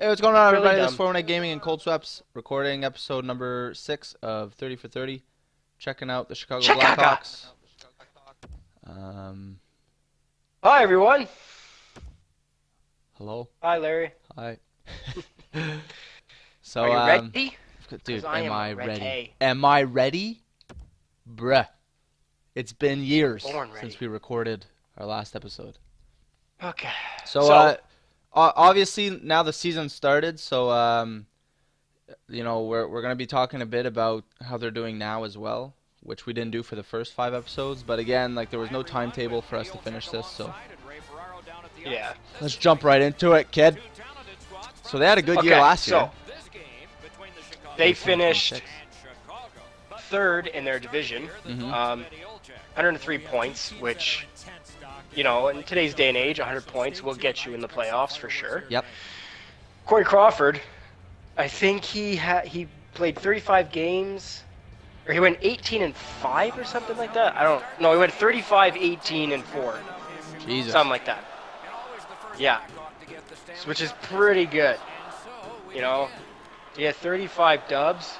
Hey, what's going on, Really everybody? This is dumb. 418 Gaming and Cold Sweps, recording episode number 6 of 30 for 30. Checking out the Chicago Chicago. Blackhawks. Um, Hi, everyone. Hello. Hi, Larry. Hi. Are So, you ready? dude, Because I am am I ready? ready. Am I ready? Bruh. It's been years Born since ready. we recorded our last episode. Okay. So, So, obviously, now the season started, so, we're going to be talking a bit about how they're doing now as well, which we didn't do for the first 5 episodes. But again, like, there was no timetable for us to finish this, so yeah. let's jump right into it, kid. So they had a good year Okay. last year. So, they 27, finished 26. third in their division. Mhm. 103 points, which, in today's day and age, 100 points will get you in the playoffs for sure. Yep. Corey Crawford, I think he played 35 games. Or he went 18-5 or something like that. I don't know. He went 35, 18-4. Jesus. Something like that. Yeah. Which is pretty good. He had 35 dubs.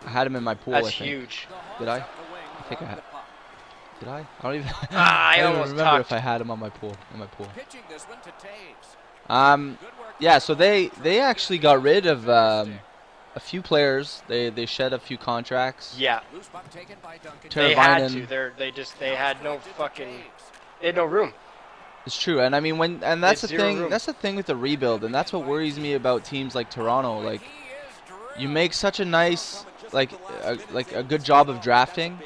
I had him in my pool, That's I think. huge. Did I? I think I had. Did I? I don't even. I I don't even almost remember if talked. I had him on my pool. Um, yeah. So they actually got rid of a few players. They shed a few contracts. Yeah. They had to. Teravainen. They had no fucking. They had no room. It's true, and I mean and They that's had the zero thing. room. That's the thing with the rebuild, and that's what worries me about teams like Toronto. Like, you make such a nice, like a good job of drafting,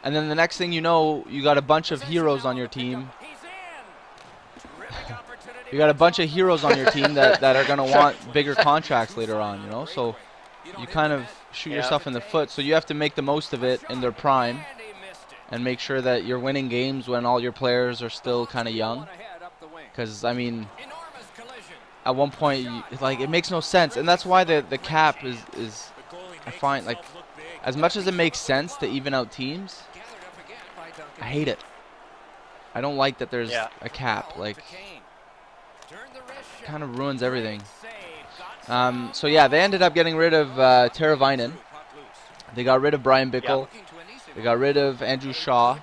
and then the next thing you know, you got a bunch of heroes on your team. You got a bunch of heroes on your team that are gonna Sorry. want bigger contracts later on. So you kind of shoot Yeah. yourself in the foot. So you have to make the most of it in their prime, and make sure that you're winning games when all your players are still kind of young. Because, I mean, at one point, it makes no sense. And that's why the cap is, I find, like, as much as it makes sense to even out teams, I hate it. I don't like that there's Yeah. a cap. Like, it kind of ruins everything. So, yeah, they ended up getting rid of Teravainen. They got rid of Brian Bickle. They got rid of Andrew Shaw.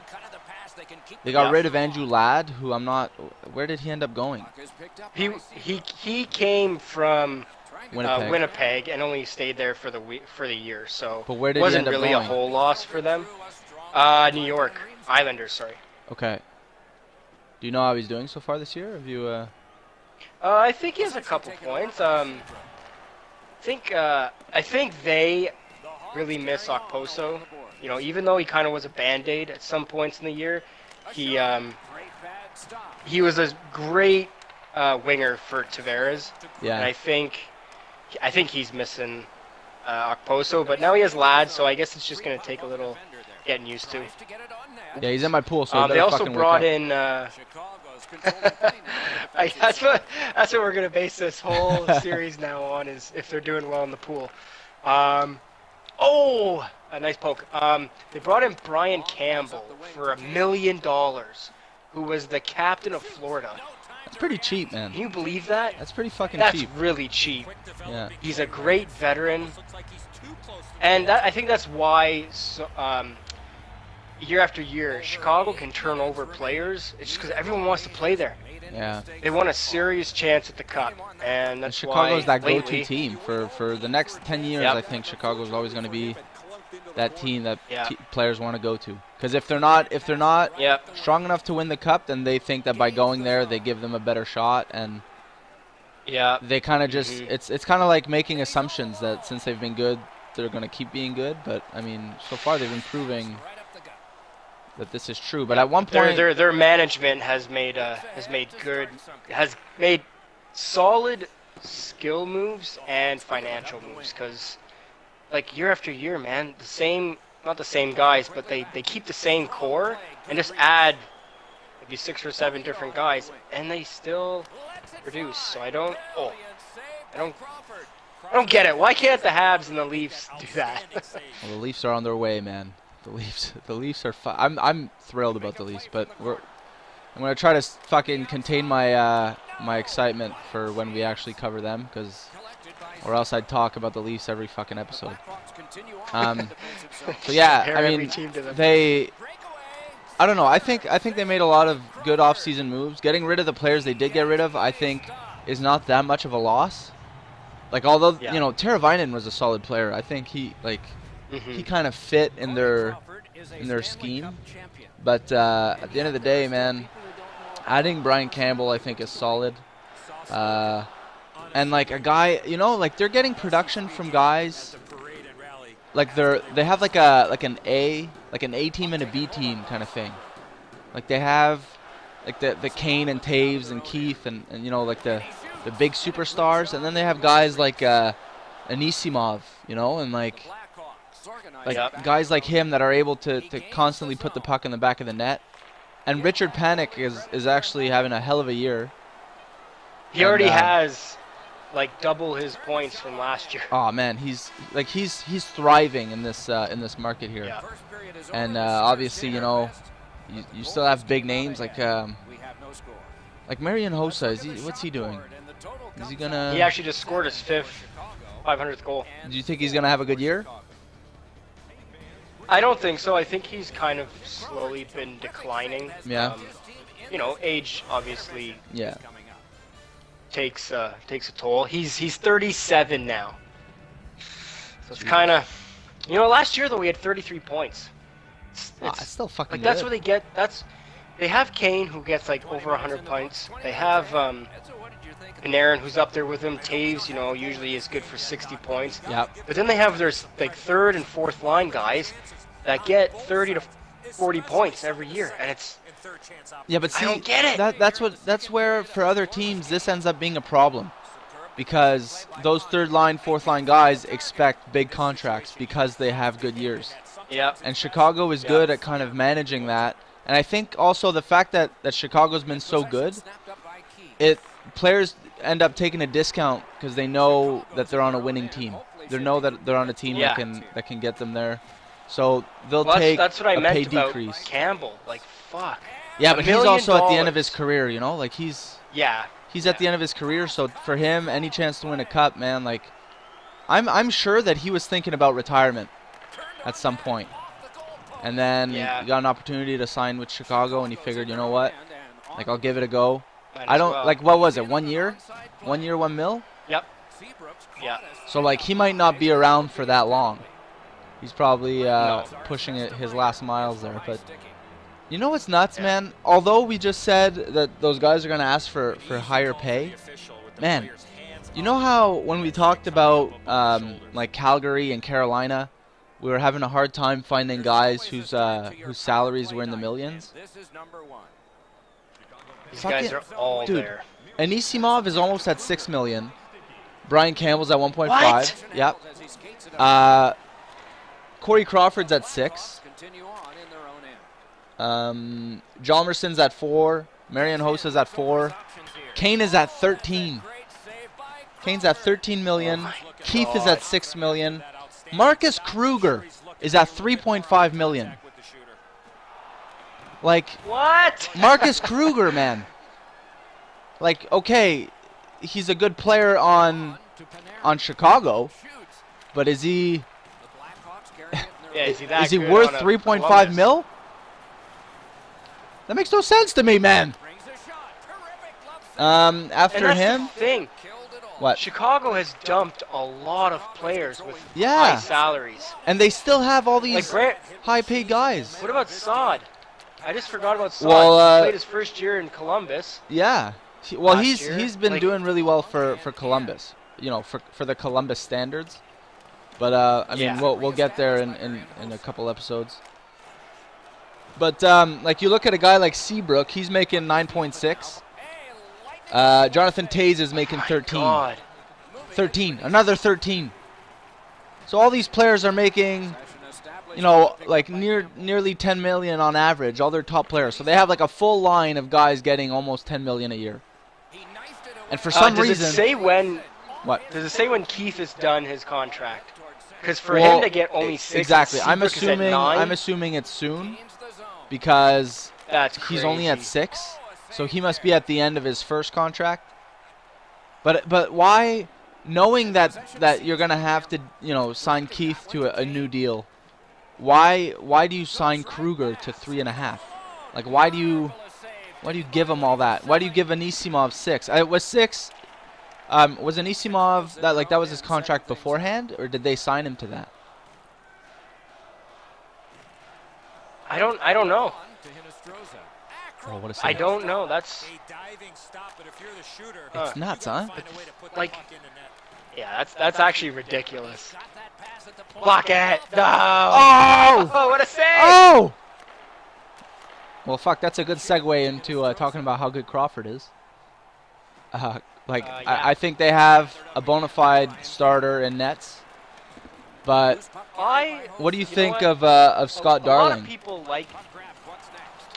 They got rid of Andrew Ladd, who I'm not. Where did he end up going? He came from Winnipeg. Winnipeg and only stayed there for the year, so But where it did he wasn't end up really a going? whole loss for them. New York Islanders, sorry. Okay. Do you know how he's doing so far this year? Have you? I think he has a couple points. I think they really miss Okposo. Even though he kind of was a band-aid at some points in the year, he was a great winger for Tavares. Yeah. And I think he's missing Okposo, but now he has Ladd, so I guess it's just going to take a little getting used to. Yeah, he's in my pool, so he They better also fucking brought wake up. in. That's what we're gonna base this whole series now on, is if they're doing well in the pool. A nice poke. They brought in Brian Campbell for $1 million, who was the captain of Florida. That's pretty cheap, man. Can you believe that? That's pretty fucking That's cheap. really cheap. Yeah. He's a great veteran, and I think that's why. Year after year, Chicago can turn over players. It's just because everyone wants to play there. Yeah. They want a serious chance at the cup, and And that's Chicago's why that go-to lately, team for the next 10 years. Yep. I think Chicago's always going to be that team that Yeah. players want to go to. Because if they're not Yep. strong enough to win the cup, then they think that by going there they give them a better shot, and Yeah. they kind of just Mhm. it's kind of like making assumptions that since they've been good, they're going to keep being good. But I mean, so far they've been proving that this is true. But at one point, Their management has made solid skill moves and financial moves, because like year after year, man, not the same guys, but they keep the same core and just add maybe 6 or 7 different guys, and they still produce. So I don't get it. Why can't the Habs and the Leafs do that? well, the Leafs are on their way, man. The Leafs are. I'm thrilled about the Leafs, but I'm gonna try to fucking contain my my excitement for when we actually cover them, because or else I'd talk about the Leafs every fucking episode. So yeah, Compare I every mean, team to them. I don't know. I think they made a lot of good off-season moves. Getting rid of the players they did get rid of, I think, is not that much of a loss. Like, although Yeah. you know, Teravainen was a solid player, I think he kind of fit in their scheme. But at the end of the day, man, adding Brian Campbell, I think, is solid. And like a guy, you know, like they're getting production from guys. Like they have like an A team and a B team kind of thing. Like they have like the Kane and Taves and Keith and you know, like the big superstars, and then they have guys like Anisimov, you know, and like guys like him that are able to constantly put the puck in the back of the net. And Richard Panik is actually having a hell of a year. He already has like double his points from last year. Oh man, he's thriving in this market here. Yeah. And obviously, you know, you still have big names like Marian Hossa. What's he doing? Is he gonna? He actually just scored his 500th goal. Do you think he's gonna have a good year? I don't think so. I think he's kind of slowly been declining. Yeah. You know, age obviously Yeah. takes a toll. He's 37 now. So it's kind of, you know, last year though we had 33 points. It's still fucking like good. that's what they get. They have Kane who gets like over 100 points. They have Panarin who's up there with him. Taves, you know, usually is good for 60 points. Yep. But then they have their like third and fourth line guys that get 30 to 40 points every year, and it's. Yeah, but see, I don't get it. That's where for other teams this ends up being a problem, because those third line, fourth line guys expect big contracts because they have good years. Yeah. And Chicago is good at kind of managing that. And I think also the fact that Chicago's been so good, players end up taking a discount because they know that they're on a winning team. They know that they're on a team that can get them there. So they'll take that's what I a meant pay about decrease. Campbell. Like, fuck. Yeah, but he's also at the end of $1 million. his career, you know? Like he's Yeah. at the end of his career, so for him, any chance to win a cup, man, like I'm sure that he was thinking about retirement at some point. And then he got an opportunity to sign with Chicago, and he figured, you know what? Like, I'll give it a go. I don't like, what was it? 1 year? 1 year, $1 million? Yep. Yeah. So like he might not be around for that long. He's probably pushing his last miles there, but you know what's nuts, man? Although we just said that those guys are going to ask for higher pay, man, you know how when we talked about like Calgary and Carolina, we were having a hard time finding guys whose salaries were in the millions? These guys are all there. Anisimov is almost at $6 million. Brian Campbell's at 1.5. What? Yep. Corey Crawford's at 6. Hjalmarsson's at 4. Marian Hossa's at 4. Kane is at 13. Kane's at 13 million. Keith is at 6 million. Marcus Kruger is at 3.5 million. Like, what? Marcus Kruger, man. Like, okay, he's a good player on Chicago, but is he? Is he that is he good worth on a 3.5 Columbus? mil? That makes no sense to me, man. After And that's him, the thing. what? Chicago has dumped a lot of players with Yeah. high salaries. And they still have all Like these Grant. high-paid guys. What about Saad? I just forgot about Saad. Well, He played his first year in Columbus. Yeah. Last He's year, been like- doing really well for Columbus. You know, for the Columbus standards. But I mean, Yeah. we'll get there in a couple episodes. But like you look at a guy like Seabrook, he's making 9.6. Jonathan Toews is making 13. God. 13, another 13. So all these players are making, you know, like nearly 10 million on average, all their top players. So they have like a full line of guys getting almost 10 million a year. And for some does reason, it say when? what? Does it say when Keith is done his contract? Because for Well, him to get only 6, exactly. and Seabrook is at 9, I'm assuming it's soon because that's he's only at crazy. 6, so he must be at the end of his first contract. But why knowing that you're gonna have to, you know, sign Keith to a new deal, why do you sign Kruger to 3.5? Like, why do you give him all that? Why do you give Anisimov 6? It was 6. Was Anisimov that was his contract beforehand, or did they sign him to that? I don't know. Oh, what a save. I don't know. That's it's nuts, huh? like, yeah, that's actually ridiculous. Block it! No! Oh! What a save! Oh! Well, fuck, that's a good segue into talking about how good Crawford is. Yeah. I think they have a bona fide starter in nets. But what do you think of Scott Darling? A lot of people like.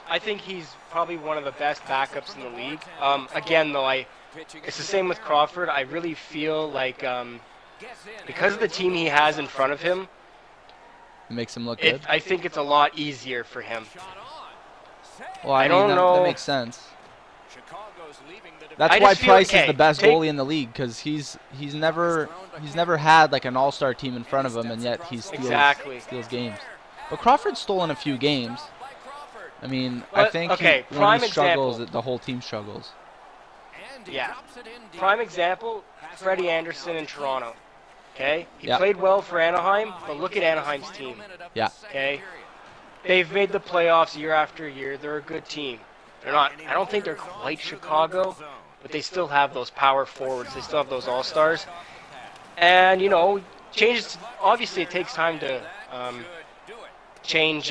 I think he's probably one of the best backups in the league. Again, though, it's the same with Crawford. I really feel like because of the team he has in front of him, it makes him look good. I think it's a lot easier for him. Well, I don't know. That makes sense. That's why Price is the best goalie in the league, because he's never had like an all-star team in front of him, and yet he steals games. But Crawford's stolen a few games. I mean, I think when he struggles, the whole team struggles. Yeah. Prime example, Freddie Anderson in Toronto. Okay? He played well for Anaheim, but look at Anaheim's team. Yeah. Okay? They've made the playoffs year after year. They're a good team. They're not. I don't think they're quite Chicago, but they still have those power forwards. They still have those all-stars. And, you know, changes. Obviously, it takes time to change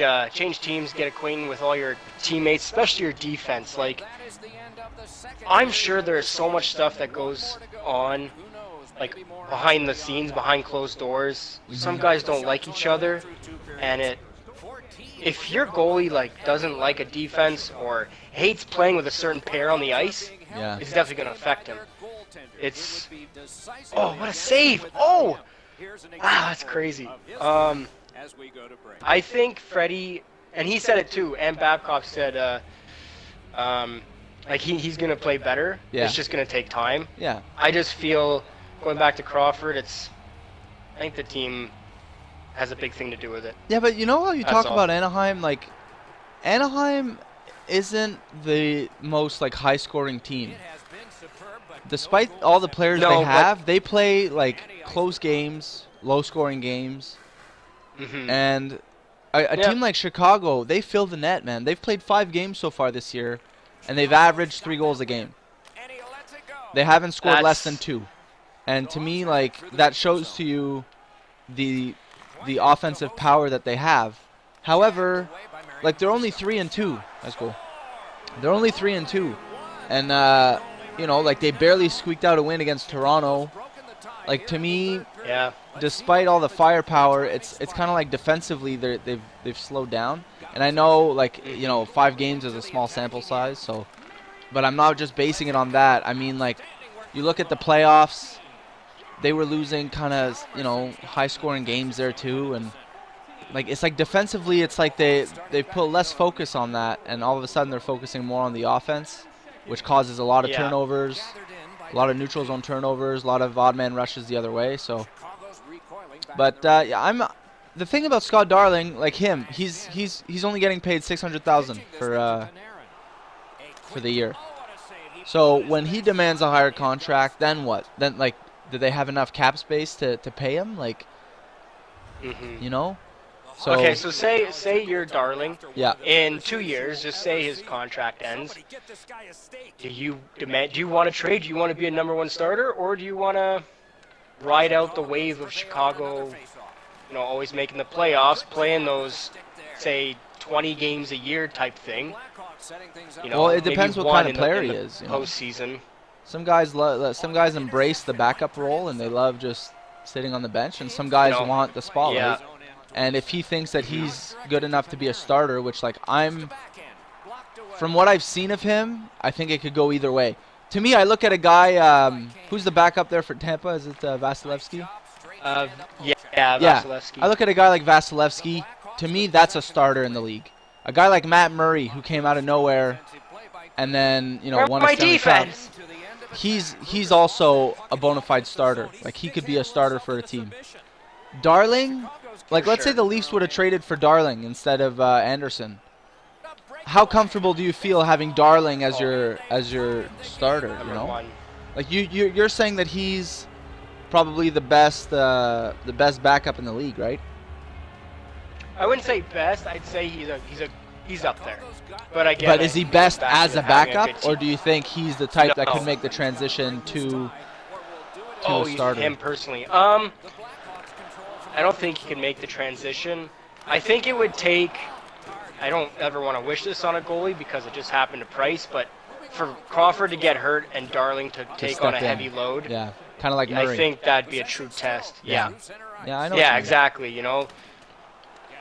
teams, get acquainted with all your teammates, especially your defense. Like, I'm sure there's so much stuff that goes on, like, behind the scenes, behind closed doors. Some guys don't like each other, and if your goalie doesn't like a defense or hates playing with a certain pair on the ice, it's definitely going to affect him. What a save! Oh, wow, that's crazy. I think Freddie, and he said it too, and Babcock said, he's going to play better. Yeah. It's just going to take time. Yeah. I just feel, going back to Crawford, I think the team has a big thing to do with it. Yeah, but you know how you talk about Anaheim? Like, Anaheim isn't the most high-scoring team. Despite all the players they have, they play close games, low-scoring games. Mm-hmm. And a team like Chicago, they fill the net, man. They've played 5 games so far this year, and they've averaged 3 goals a game. They haven't scored less than 2. And to me, that shows to you the offensive power that they have. However, they're only 3-2. That's cool. They're only 3-2, and they barely squeaked out a win against Toronto. To me, despite all the firepower, it's kind of defensively they've slowed down. And I know 5 games is a small sample size, so, but I'm not just basing it on that. I mean, you look at the playoffs. They were losing kind of, high-scoring games there too, and it's defensively, it's they put less focus on that, and all of a sudden they're focusing more on the offense, which causes a lot of turnovers, a lot of neutral zone turnovers, a lot of odd man rushes the other way. So, but the thing about Scott Darling, he's only getting paid $600,000 for the year. So when he demands a higher contract, then what? Then do they have enough cap space to pay him? So okay, so say you're Darling. Yeah. In 2 years, just say his contract ends. Do you want to trade? Do you want to be a number 1 starter, or do you want to ride out the wave of Chicago? Always making the playoffs, playing those, say, 20 games a year type thing. Well, it depends what kind of player he is. Postseason. Some guys embrace the backup role and they love just sitting on the bench, and some guys want the spotlight. Yeah. And if he thinks that he's good enough to be a starter, which from what I've seen of him, I think it could go either way. To me, I look at a guy who's the backup there for Tampa. Is it Vasilevsky? Vasilevsky. I look at a guy like Vasilevsky. To me, that's a starter in the league. A guy like Matt Murray, who came out of nowhere, and then won a Stanley Cup. he's also a bona fide starter. Like, he could be a starter for a team. Darling, like, let's say the Leafs would have traded for Darling instead of Anderson. How comfortable do you feel having Darling as your starter? You know, like you're saying that he's probably the best backup in the league, right? I wouldn't say best. I'd say he's up there. But again, but is he best as a backup, or do you think he's the type that could make the transition to a starter? Him personally. I don't think he can make the transition. I think it would take. I don't ever want to wish this on a goalie because it just happened to Price, but for Crawford to get hurt and Darling to take on a heavy load, yeah, kind of like Murray. I think that'd be a true test. Yeah, I know. Yeah, exactly. You know,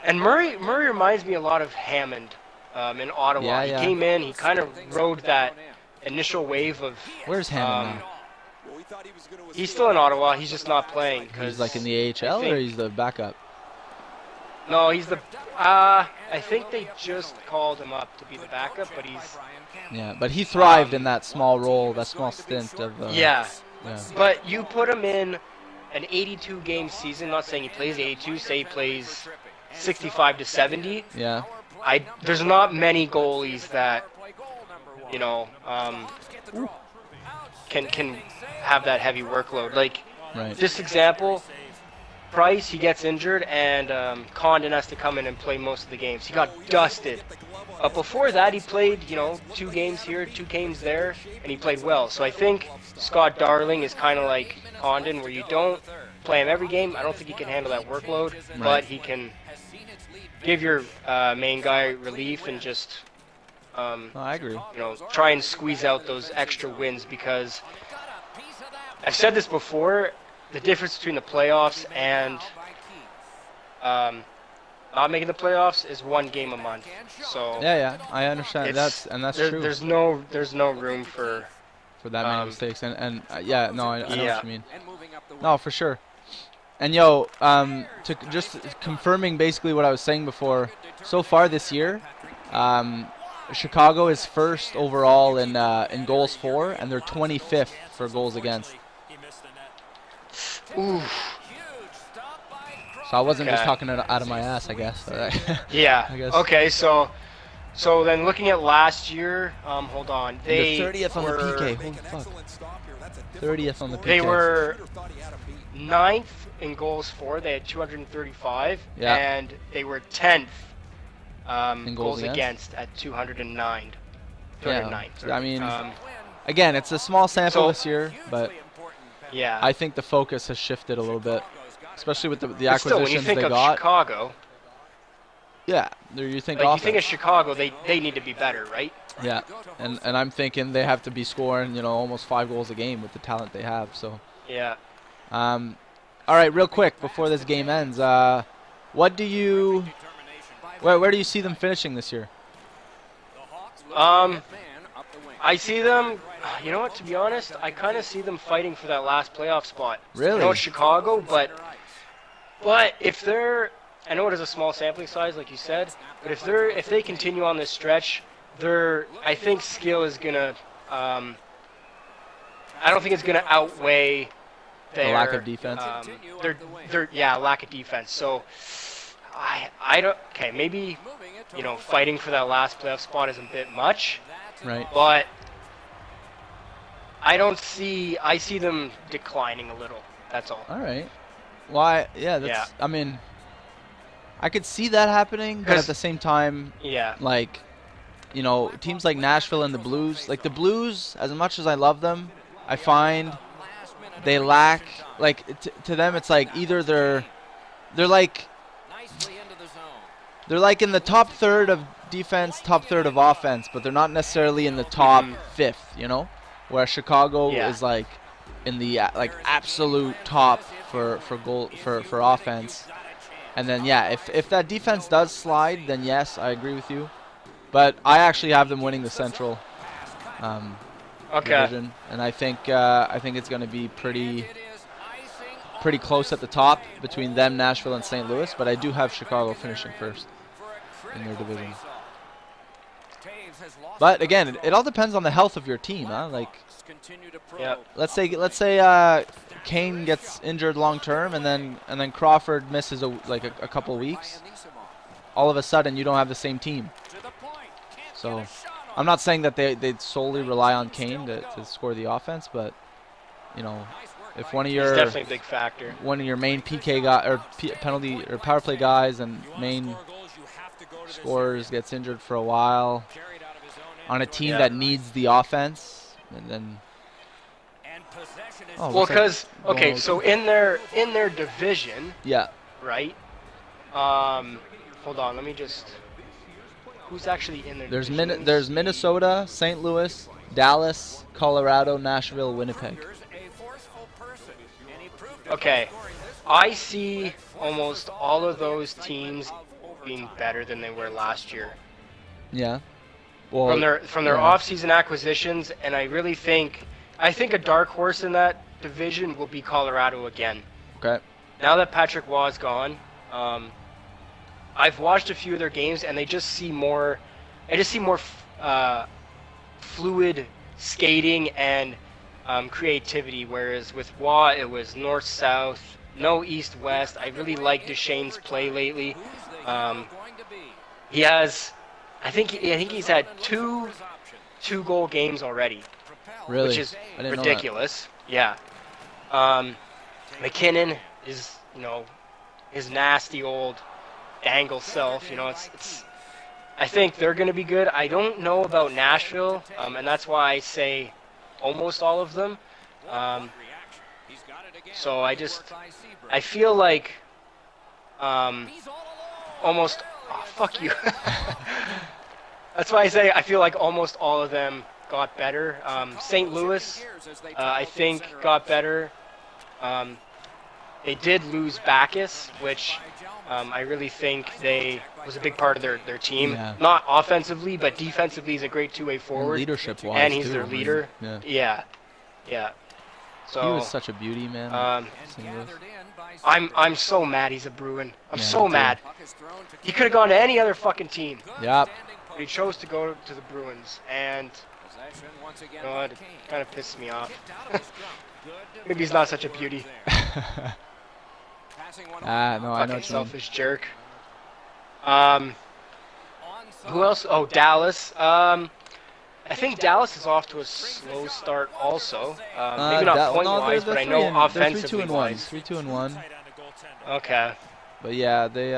and Murray reminds me a lot of Hammond in Ottawa. He came in, he kind of rode that initial wave of. Where's Hammond now? He's still in Ottawa. He's just not playing. He's like in the AHL, or he's the backup? No, he's the. I think they just called him up to be the backup, but he's. Yeah, but he thrived in that small role, that small stint of. Yeah. But you put him in an 82-game season. Not saying he plays 82. Say he plays 65 to 70. Yeah. There's not many goalies that, you know, can have that heavy workload. Like, this example. Price, he gets injured, and Condon has to come in and play most of the games. He got dusted. But before that, he played, 2 games here, 2 games there, and he played well. So I think Scott Darling is kind of like Condon, where you don't play him every game. I don't think he can handle that workload, but he can give your main guy relief and just, I agree. Try and squeeze out those extra wins, because I've said this before. The difference between the playoffs and not making the playoffs is 1 game a month. So yeah, I understand. That's true. There's no room for that many mistakes. And I know what you mean. No, for sure. And to just confirming basically what I was saying before. So far this year, Chicago is first overall in goals for, and they're 25th for goals against. Oof. So I wasn't just talking it out of my ass, I guess. Yeah. I guess. Okay, so then looking at last year, hold on. They were 30th on the PK. Holy fuck. 30th on the PK. They were 9th in goals for. They had 235. Yeah. And they were 10th in goals against at 209. 209. Yeah. I mean, again, it's a small sample this year, but yeah, I think the focus has shifted a little bit, especially with the acquisitions still, when you think they of got. Chicago, yeah, you think you think of Chicago, they need to be better, right? Yeah, and I'm thinking they have to be scoring, almost 5 goals a game with the talent they have. So yeah. All right, real quick before this game ends, where do you see them finishing this year? I see them. You know what? To be honest, I kind of see them fighting for that last playoff spot. Really? I know it's Chicago, but if they're, I know it is a small sampling size, like you said, but if they continue on this stretch, I think skill is gonna. I don't think it's gonna outweigh their lack of defense. Lack of defense. So I don't. Okay, maybe fighting for that last playoff spot is a bit much. Right. But I see them declining a little. That's all. All right. Why? Yeah. I mean, I could see that happening, but at the same time, like, teams like Nashville and the Blues, like the Blues, as much as I love them, I find they lack, like, to them it's like either they're like in the top third of defense, top third of offense, but they're not necessarily in the top fifth, where Chicago is like in the absolute top for goal for offense. And then if that defense does slide, then yes, I agree with you. But I actually have them winning the Central division, and I think it's going to be pretty close at the top between them, Nashville, and St. Louis. But I do have Chicago finishing first in their division. But again, it all depends on the health of your team, huh? Like, Yep. let's say Kane gets injured long term, and then Crawford misses a couple weeks. All of a sudden, you don't have the same team. So, I'm not saying that they'd solely rely on Kane to score the offense, but you know, if one of He's definitely a big factor. One of your main PK guy or penalty or power play guys and main scorers gets injured for a while on a team that needs the offense, and then well, because okay, so in their division, yeah, right? Hold on, let me just. Who's actually in their division? There's Minnesota, St. Louis, Dallas, Colorado, Nashville, Winnipeg. Okay, I see almost all of those teams being better than they were last year. Yeah. Well, from their off-season acquisitions, and I think a dark horse in that division will be Colorado again. Okay. Now that Patrick Waugh is gone, I've watched a few of their games, and they just see more. I just see more fluid skating and creativity. Whereas with Waugh, it was north-south, no east-west. I really like Duchesne's play lately. He has. I think he's had two goal games already, really? Which is ridiculous. Yeah. McKinnon is, his nasty old dangle self. It's. I think they're going to be good. I don't know about Nashville, and that's why I say almost all of them. So I feel like almost. Oh, fuck you. That's why I say I feel like almost all of them got better. St. Louis, I think, got better. They did lose Backus, which I really think was a big part of their team. Yeah. Not offensively, but defensively, he's a great two-way forward. Leadership-wise, and he's their leader. Yeah. So he was such a beauty, man. I'm so mad he's a Bruin. I'm so mad. He could have gone to any other fucking team. Yep. But he chose to go to the Bruins, and it kind of pisses me off. Maybe he's not such a beauty. No, I know what you mean. Selfish jerk. Who else? Oh, Dallas. I think Dallas is off to a slow start also. Maybe not point-wise, but I know offensively-wise. 3-2-1. Okay. But yeah, they,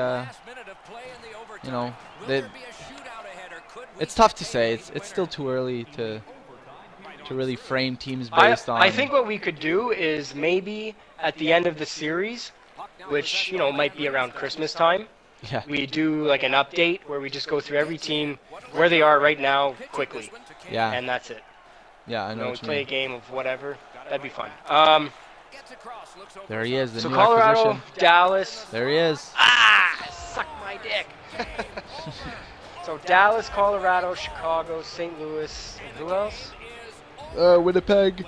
it's tough to say. It's still too early to really frame teams based on. I think what we could do is maybe at the end of the series, which might be around Christmas time. Yeah. We do like an update where we just go through every team where they are right now quickly. Yeah. And that's it. Yeah, I know. We play a game of whatever. That'd be fun. There he is. The so new Colorado, acquisition. Dallas. There he is. Suck my dick. So Dallas, Colorado, Chicago, St. Louis. Who else? Winnipeg.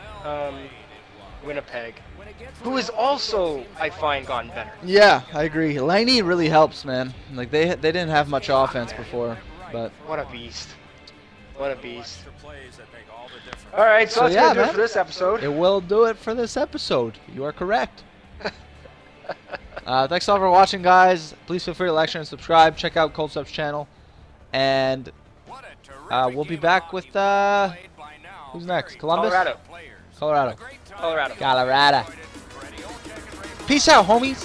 Winnipeg. Who is also, I find, gotten better. Yeah, I agree. Laney really helps, man. Like they didn't have much offense before, but what a beast. What a beast. All right, so that's gonna do it for this episode. It will do it for this episode. You are correct. Thanks all for watching, guys. Please feel free to like, share, and subscribe. Check out Cold Steps channel, and we'll be back with who's next? Columbus. Colorado. Colorado. Peace out, homies.